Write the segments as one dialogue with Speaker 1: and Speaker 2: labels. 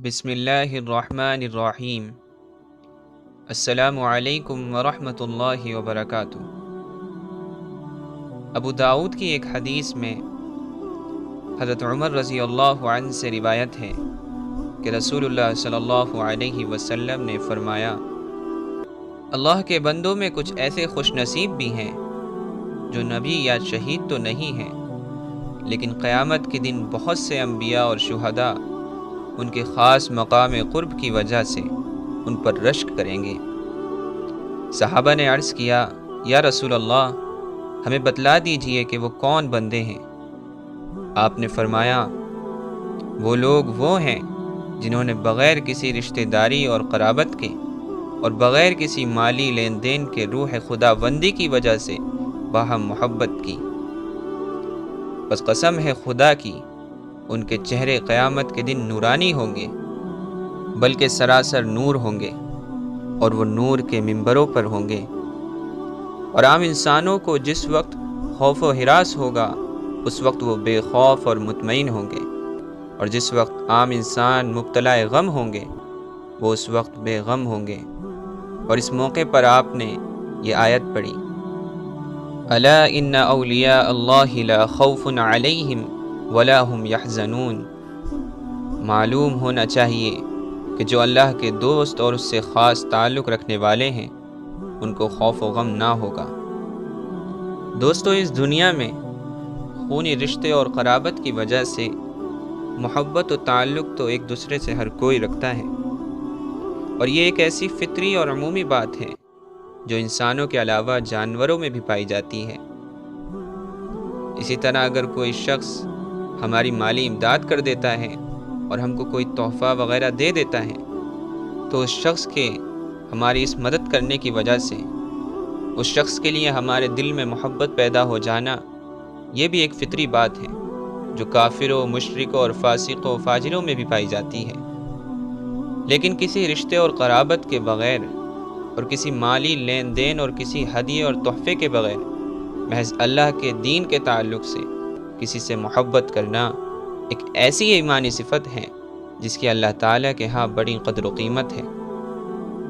Speaker 1: بسم اللہ الرحمن الرحیم۔ السلام علیکم ورحمۃ اللہ وبرکاتہ۔ ابو داؤد کی ایک حدیث میں حضرت عمر رضی اللہ عنہ سے روایت ہے کہ رسول اللہ صلی اللہ علیہ وسلم نے فرمایا، اللہ کے بندوں میں کچھ ایسے خوش نصیب بھی ہیں جو نبی یا شہید تو نہیں ہیں، لیکن قیامت کے دن بہت سے انبیاء اور شہداء ان کے خاص مقام قرب کی وجہ سے ان پر رشک کریں گے۔ صحابہ نے عرض کیا، یا رسول اللہ، ہمیں بتلا دیجئے کہ وہ کون بندے ہیں۔ آپ نے فرمایا، وہ لوگ وہ ہیں جنہوں نے بغیر کسی رشتہ داری اور قرابت کے اور بغیر کسی مالی لین دین کے روح خدا بندی کی وجہ سے باہم محبت کی۔ بس قسم ہے خدا کی، ان کے چہرے قیامت کے دن نورانی ہوں گے، بلکہ سراسر نور ہوں گے، اور وہ نور کے منبروں پر ہوں گے۔ اور عام انسانوں کو جس وقت خوف و ہراس ہوگا، اس وقت وہ بے خوف اور مطمئن ہوں گے، اور جس وقت عام انسان مبتلا غم ہوں گے، وہ اس وقت بے غم ہوں گے۔ اور اس موقع پر آپ نے یہ آیت پڑھی، الا ان اولیاء اللہ لا خوف علیہم ولا هم يحزنون۔ معلوم ہونا چاہیے کہ جو اللہ کے دوست اور اس سے خاص تعلق رکھنے والے ہیں، ان کو خوف و غم نہ ہوگا۔ دوستو، اس دنیا میں خونی رشتے اور قرابت کی وجہ سے محبت و تعلق تو ایک دوسرے سے ہر کوئی رکھتا ہے، اور یہ ایک ایسی فطری اور عمومی بات ہے جو انسانوں کے علاوہ جانوروں میں بھی پائی جاتی ہے۔ اسی طرح اگر کوئی شخص ہماری مالی امداد کر دیتا ہے اور ہم کو کوئی تحفہ وغیرہ دے دیتا ہے، تو اس شخص کے ہماری اس مدد کرنے کی وجہ سے اس شخص کے لیے ہمارے دل میں محبت پیدا ہو جانا، یہ بھی ایک فطری بات ہے جو کافروں، مشرکوں اور فاسقوں و فاجروں میں بھی پائی جاتی ہے۔ لیکن کسی رشتے اور قرابت کے بغیر اور کسی مالی لین دین اور کسی ہدیے اور تحفے کے بغیر محض اللہ کے دین کے تعلق سے کسی سے محبت کرنا ایک ایسی ایمانی صفت ہے جس کی اللہ تعالیٰ کے ہاں بڑی قدر و قیمت ہے،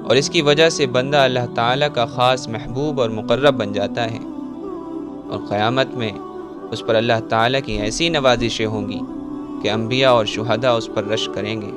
Speaker 1: اور اس کی وجہ سے بندہ اللہ تعالیٰ کا خاص محبوب اور مقرب بن جاتا ہے، اور قیامت میں اس پر اللہ تعالیٰ کی ایسی نوازشیں ہوں گی کہ انبیاء اور شہداء اس پر رشک کریں گے۔